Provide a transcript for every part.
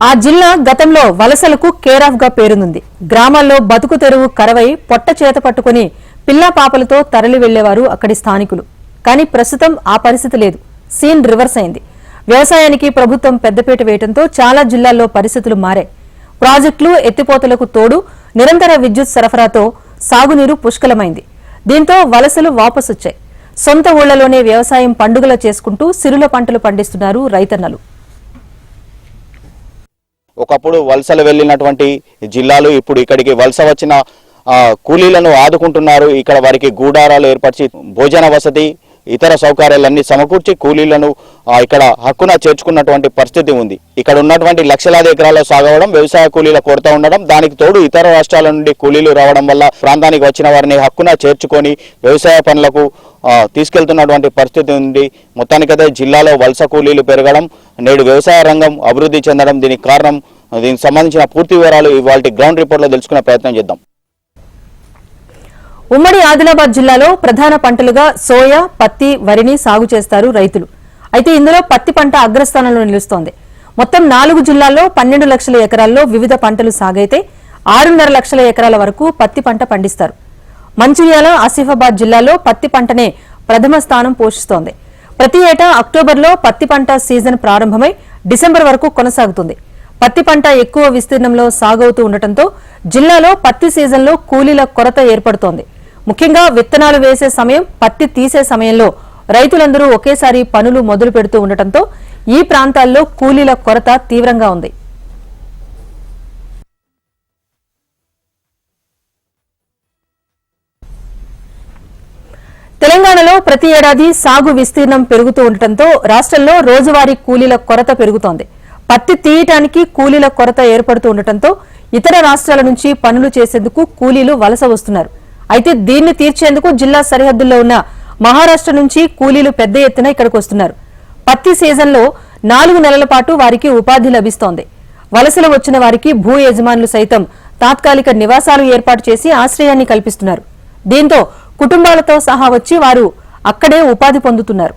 ఆ జిల్లా గతంలో వలసలకు కేర్ ఆఫ్ గా పేరుంది. గ్రామాల్లో బతుకు తెరువు కరవై పొట్ట చేత పట్టుకుని పిల్లా పాపలతో తరలి వెళ్లేవారు అక్కడి స్థానికులు. కానీ ప్రస్తుతం ఆ పరిస్థితి లేదు. సీన్ రివర్స్ అయింది. వ్యవసాయానికి ప్రభుత్వం పెద్దపీట వేయడంతో చాలా జిల్లాల్లో పరిస్థితులు మారాయి. ప్రాజెక్టులు ఎత్తిపోతలకు తోడు నిరంతర విద్యుత్ సరఫరాతో సాగునీరు పుష్కలమైంది. దీంతో వలసలు వాపసొచ్చాయి. సొంత ఊళ్లలోనే వ్యవసాయం పండుగలా చేసుకుంటూ సిరుల పంటలు పండిస్తున్నారు రైతన్నలు. ఒకప్పుడు వలసలు వెళ్ళినటువంటి జిల్లాలు ఇప్పుడు ఇక్కడికి వలస వచ్చిన కూలీలను ఆదుకుంటున్నారు. ఇక్కడ వారికి గూడారాలు ఏర్పరిచి భోజన వసతి ఇతర సౌకర్యాలన్నీ సమకూర్చి కూలీలను ఇక్కడ హక్కున చేర్చుకున్నటువంటి పరిస్థితి ఉంది. ఇక్కడ ఉన్నటువంటి లక్షలాది ఎకరాల్లో సాగవడం, వ్యవసాయ కూలీల కొరత ఉండడం, దానికి తోడు ఇతర రాష్ట్రాల నుండి కూలీలు రావడం వల్ల ప్రాంతానికి వచ్చిన వారిని హక్కున చేర్చుకొని వ్యవసాయ పనులకు తీసుకెళ్తున్నటువంటి పరిస్థితి ఉంది. మొత్తానికైతే జిల్లాలో వలస కూలీలు పెరగడం, నేడు వ్యవసాయ రంగం అభివృద్ధి చెందడం దీనికి కారణం. దీనికి సంబంధించిన పూర్తి వివరాలు ఇవాళ గ్రౌండ్ రిపోర్ట్లో తెలుసుకునే ప్రయత్నం చేద్దాం. ఉమ్మడి ఆదిలాబాద్ జిల్లాలో ప్రధాన పంటలుగా సోయా, పత్తి, వరిని సాగు చేస్తారు రైతులు. అయితే ఇందులో పత్తి పంట అగ్రస్థానంలో నిలుస్తోంది. మొత్తం 4 జిల్లాల్లో 12 లక్షల ఎకరాల్లో వివిధ పంటలు సాగైతే 6.5 లక్షల ఎకరాల వరకు పత్తి పంట పండిస్తారు. మంచిర్యాల, ఆసిఫాబాద్ జిల్లాలో పత్తి పంటనే ప్రథమ స్థానం పోషిస్తోంది. ప్రతి ఏటా అక్టోబర్లో పత్తి పంట సీజన్ ప్రారంభమై డిసెంబర్ వరకు కొనసాగుతుంది. పత్తి పంట ఎక్కువ విస్తీర్ణంలో సాగవుతూ ఉండటంతో జిల్లాలో పత్తి సీజన్లో కూలీల కొరత ఏర్పడుతోంది. ముఖ్యంగా విత్తనాలు వేసే సమయం, పత్తి తీసే సమయంలో రైతులందరూ ఒకేసారి పనులు మొదలు పెడుతూ ఉండటంతో ఈ ప్రాంతాల్లో కూలీల కొరత తీవ్రంగా ఉంది. తెలంగాణలో ప్రతి ఏడాది సాగు విస్తీర్ణం పెరుగుతూ ఉండటంతో రాష్ట్రంలో రోజువారీ కూలీల కొరత పెరుగుతోంది. పత్తి తీయటానికి కూలీల కొరత ఏర్పడుతూ ఉండటంతో ఇతర రాష్ట్రాల నుంచి పనులు చేసేందుకు కూలీలు వలస వస్తున్నారు. అయితే దీన్ని తీర్చేందుకు జిల్లా సరిహద్దుల్లో ఉన్న మహారాష్ట్ర నుంచి కూలీలు పెద్ద ఎత్తున ఇక్కడికి వస్తున్నారు. పత్తి సీజన్లో 4 నెలల పాటు వారికి ఉపాధి లభిస్తోంది. వలసలు వచ్చిన వారికి భూ యజమానులు సైతం తాత్కాలిక నివాసాలు ఏర్పాటు చేసి ఆశ్రయాన్ని కల్పిస్తున్నారు. దీంతో కుటుంబాలతో సహా వచ్చి వారు అక్కడే ఉపాధి పొందుతున్నారు.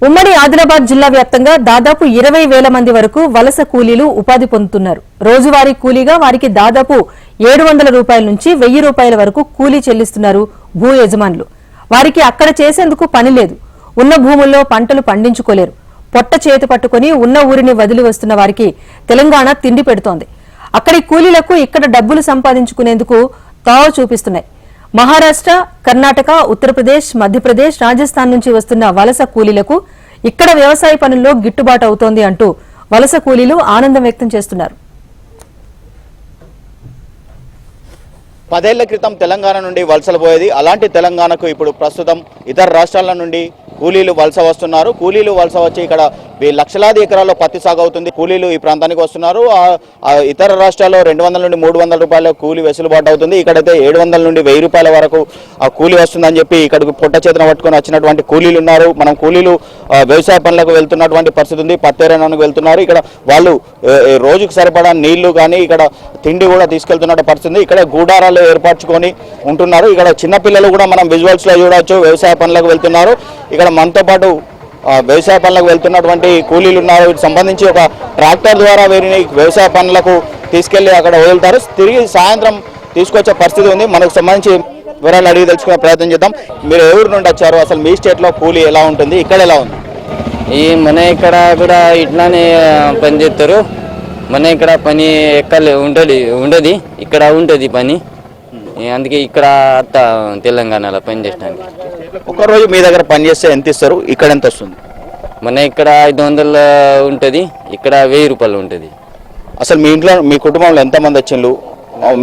ఉమ్మడి ఆదిలాబాద్ జిల్లా వ్యాప్తంగా దాదాపు 20,000 మంది వరకు వలస కూలీలు ఉపాధి పొందుతున్నారు. రోజువారీ కూలీగా వారికి దాదాపు 700 రూపాయల నుంచి 1000 రూపాయల వరకు కూలీ చెల్లిస్తున్నారు భూ యజమానులు. వారికి అక్కడ చేసేందుకు పని లేదు. ఉన్న భూముల్లో పంటలు పండించుకోలేరు. పొట్ట చేతి పట్టుకుని ఉన్న ఊరిని వదిలి వస్తున్న వారికి తెలంగాణ తిండి పెడుతోంది. అక్కడి కూలీలకు ఇక్కడ డబ్బులు సంపాదించుకునేందుకు తావ చూపిస్తున్నాయి. మహారాష్ట్ర, కర్ణాటక, ఉత్తరప్రదేశ్, మధ్యప్రదేశ్, రాజస్థాన్ నుంచి వస్తున్న వలస కూలీలకు ఇక్కడ వ్యవసాయ పనుల్లో గిట్టుబాటు అవుతోంది అంటూ వలస కూలీలు ఆనందం వ్యక్తం చేస్తున్నారు. 10 ఏళ్ల క్రితం తెలంగాణ నుండి వలసలు పోయేది. అలాంటి తెలంగాణకు ఇప్పుడు ప్రస్తుతం ఇతర రాష్ట్రాల నుండి కూలీలు వలస వస్తున్నారు. కూలీలు వలస వచ్చి ఇక్కడ లక్షలాది ఎకరాల్లో పత్తి సాగు అవుతుంది. కూలీలు ఈ ప్రాంతానికి వస్తున్నారు. ఇతర రాష్ట్రాల్లో 200 నుండి 300 రూపాయల కూలీ వెసులుబాటు అవుతుంది. ఇక్కడైతే 700 నుండి 1000 రూపాయల వరకు ఆ కూలీ వస్తుందని చెప్పి ఇక్కడికి పొట్ట చేతన పట్టుకొని వచ్చినటువంటి కూలీలు ఉన్నారు. మనం కూలీలు వ్యవసాయ పనులకు వెళ్తున్నటువంటి పరిస్థితి ఉంది. పత్తేరణకు వెళ్తున్నారు. ఇక్కడ వాళ్ళు రోజుకు సరిపడా నీళ్లు కానీ ఇక్కడ తిండి కూడా తీసుకెళ్తున్న పరిస్థితి. ఇక్కడ గూడారాలు ఏర్పరచుకొని ఉంటున్నారు. ఇక్కడ చిన్నపిల్లలు కూడా మనం విజువల్స్ లో చూడవచ్చు. వ్యవసాయ పనులకు వెళ్తున్నారు. ఇక్కడ మనతో పాటు వ్యవసాయ పనులకు వెళ్తున్నటువంటి కూలీలు ఉన్నారు. వీటికి సంబంధించి ఒక ట్రాక్టర్ ద్వారా వీరిని వ్యవసాయ పనులకు తీసుకెళ్లి అక్కడ వదులుతారు. తిరిగి సాయంత్రం తీసుకొచ్చే పరిస్థితి ఉంది. మనకు సంబంధించి వివరాలు అడిగి తెలుసుకునే ప్రయత్నం చేద్దాం. మీరు ఏ ఊరు నుండి వచ్చారు? అసలు మీ స్టేట్లో కూలీ ఎలా ఉంటుంది? ఇక్కడ ఎలా ఉంది? మన ఇక్కడ కూడా ఇట్లానే పని చేస్తారు. మన ఇక్కడ పని ఎక్కలే ఉండదు. ఇక్కడ ఉంటుంది పని. అందుకే ఇక్కడ అంతా తెలంగాణలో పని చేయడానికి. ఒకరోజు మీ దగ్గర పని చేస్తే ఎంత ఇస్తారు? ఇక్కడ ఎంత వస్తుంది? మన ఇక్కడ 500 ఉంటుంది. ఇక్కడ 1000 రూపాయలు ఉంటుంది. అసలు మీ ఇంట్లో మీ కుటుంబంలో ఎంతమంది వచ్చిండ్రు?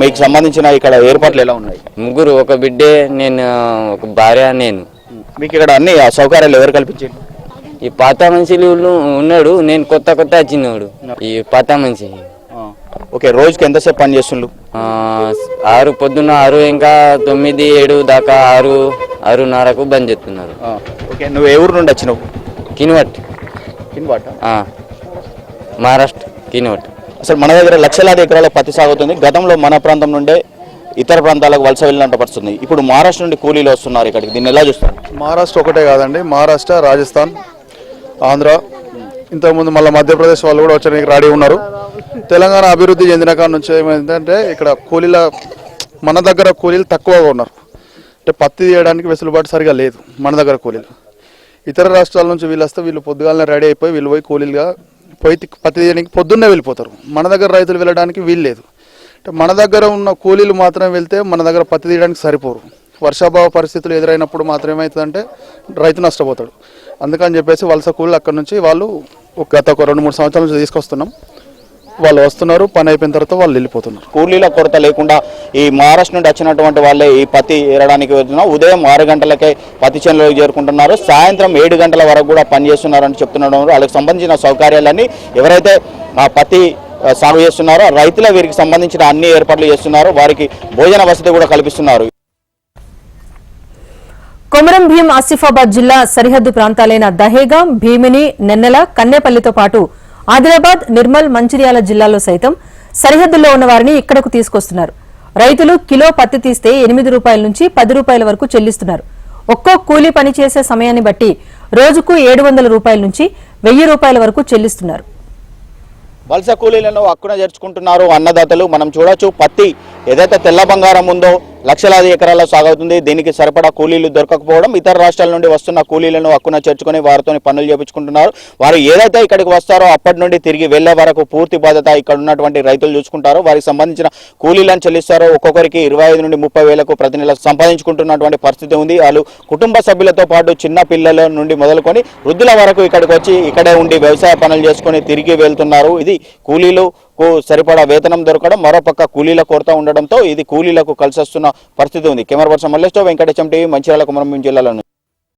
మీకు సంబంధించిన ఇక్కడ ఏర్పాట్లు ఎలా ఉన్నాయి? 3, ఒక బిడ్డే, నేను, ఒక భార్య, నేను. మీకు ఇక్కడ అన్ని సౌకర్యాలు ఎవరు కల్పించారు? ఈ పాత మనిషిలు ఉన్నాడు. నేను కొత్త వచ్చినవాడు ఈ పాత మనిషి. ఓకే, రోజుకి ఎంతసేపు పని చేస్తుండ్రు? 6 పొద్దున్న 6 ఇంకా 9, 7 దాకా 6:30కు బంద్ చేస్తున్నారు. ఓకే, నువ్వు ఏ ఊరు నుండి వచ్చినావు? కిన్వట్. మహారాష్ట్ర కిన్వట్. అసలు మన దగ్గర లక్షలాది ఎకరాల పత్తి సాగుతుంది. గతంలో మన ప్రాంతం నుండే ఇతర ప్రాంతాలకు వలస వెళ్ళినట్టు పరిస్థితుంది. ఇప్పుడు మహారాష్ట్ర నుండి కూలీలు వస్తున్నారు ఇక్కడికి, దీన్ని ఎలా చూస్తారు? మహారాష్ట్ర ఒకటే కాదండి, మహారాష్ట్ర, రాజస్థాన్, ఆంధ్ర, ఇంతకుముందు మళ్ళీ మధ్యప్రదేశ్ వాళ్ళు కూడా వచ్చడానికి రెడీ ఉన్నారు. తెలంగాణ అభివృద్ధి చెందిన కాడ నుంచి ఏమైందంటే ఇక్కడ మన దగ్గర కూలీలు తక్కువగా ఉన్నారు. అంటే పత్తి తీయడానికి వెసులుబాటు సరిగా లేదు మన దగ్గర కూలీలు. ఇతర రాష్ట్రాల నుంచి వీళ్ళు వస్తే వీళ్ళు పొద్దుగాలనే రెడీ అయిపోయి వీళ్ళు పోయి కూలీలుగా పోయి పత్తి తీయడానికి పొద్దున్నే వెళ్ళిపోతారు. మన దగ్గర రైతులు వెళ్ళడానికి వీలు లేదు. అంటే మన దగ్గర ఉన్న కూలీలు మాత్రం వెళ్తే మన దగ్గర పత్తి తీయడానికి సరిపోరు. వర్షాభావ పరిస్థితులు ఎదురైనప్పుడు మాత్రం ఏమవుతుందంటే రైతు నష్టపోతాడు. అందుకని చెప్పేసి వలస కూలీలు అక్కడ నుంచి వాళ్ళు గత 2-3 సంవత్సరాల నుంచి తీసుకొస్తున్నాం. వాళ్ళు వస్తున్నారు, పని అయిపోయిన తర్వాత వాళ్ళు వెళ్ళిపోతున్నారు. కూలీల కొరత లేకుండా ఈ మహారాష్ట్ర నుండి వచ్చినటువంటి వాళ్ళే ఈ పత్తి ఏరడానికి వెళ్తున్నారు. ఉదయం 6 గంటలకే పత్తి చేనులోకి చేరుకుంటున్నారు, సాయంత్రం 7 గంటల వరకు కూడా పనిచేస్తున్నారని చెప్తున్నారు. వాళ్ళకి సంబంధించిన సౌకర్యాలన్నీ ఎవరైతే ఆ పత్తి సాగు చేస్తున్నారో రైతుల వీరికి సంబంధించిన అన్ని ఏర్పాట్లు చేస్తున్నారు. వారికి భోజన వసతి కూడా కల్పిస్తున్నారు. కొమరం భీం ఆసిఫాబాద్ జిల్లా సరిహద్దు ప్రాంతాలైన దహేగాం, భీమిని, నెన్నెల, కన్నేపల్లితో పాటు ఆదిలాబాద్, నిర్మల్, మంచిర్యాల జిల్లాల్లో సైతం సరిహద్దుల్లో ఉన్న వారిని ఇక్కడకు తీసుకొస్తున్నారు. రైతులు కిలో పత్తి తీస్తే 8 రూపాయల నుంచి 10 రూపాయల వరకు చెల్లిస్తున్నారు. ఒక్కో కూలీ పనిచేసే సమయాన్ని బట్టి రోజుకు 700 రూపాయల నుంచి 1000 రూపాయల వరకు చెల్లిస్తున్నారు. వలస కూలీలను హక్కున చేర్చుకుంటున్నారు అన్నదాతలు. మనం చూడొచ్చు, పత్తి ఏదైతే తెల్ల బంగారం ఉందో లక్షలాది ఎకరాల్లో సాగవుతుంది. దీనికి సరిపడా కూలీలు దొరకకపోవడం, ఇతర రాష్ట్రాల నుండి వస్తున్న కూలీలను హక్కున చేర్చుకుని వారితో పనులు చేపించుకుంటున్నారు. వారు ఏదైతే ఇక్కడికి వస్తారో అప్పటి నుండి తిరిగి వెళ్లే వరకు పూర్తి బాధ్యత ఇక్కడ ఉన్నటువంటి రైతులు చూసుకుంటారు. వారికి సంబంధించిన కూలీలను చెల్లిస్తారు. ఒక్కొక్కరికి 25 నుండి 30 వేలకు ప్రతి నెల సంపాదించుకుంటున్నటువంటి పరిస్థితి ఉంది. వాళ్ళు కుటుంబ సభ్యులతో పాటు చిన్న పిల్లల నుండి మొదలుకొని వృద్ధుల వరకు ఇక్కడికి వచ్చి ఇక్కడే ఉండి వ్యవసాయ పనులు చేసుకుని తిరిగి వెళ్తున్నారు. ఇది కూలీలకు సరిపడా వేతనం దొరకడం, మరోపక్క కూలీల కొరత ఉండడంతో ఇది కూలీలకు కలిసి వస్తున్న పరిస్థితి ఉంది. కెమెరా పర్సన్ మల్లేష్తో వెంకటేశం టీవీ, మంచిర్యాల, కొమరం భీం జిల్లాలో.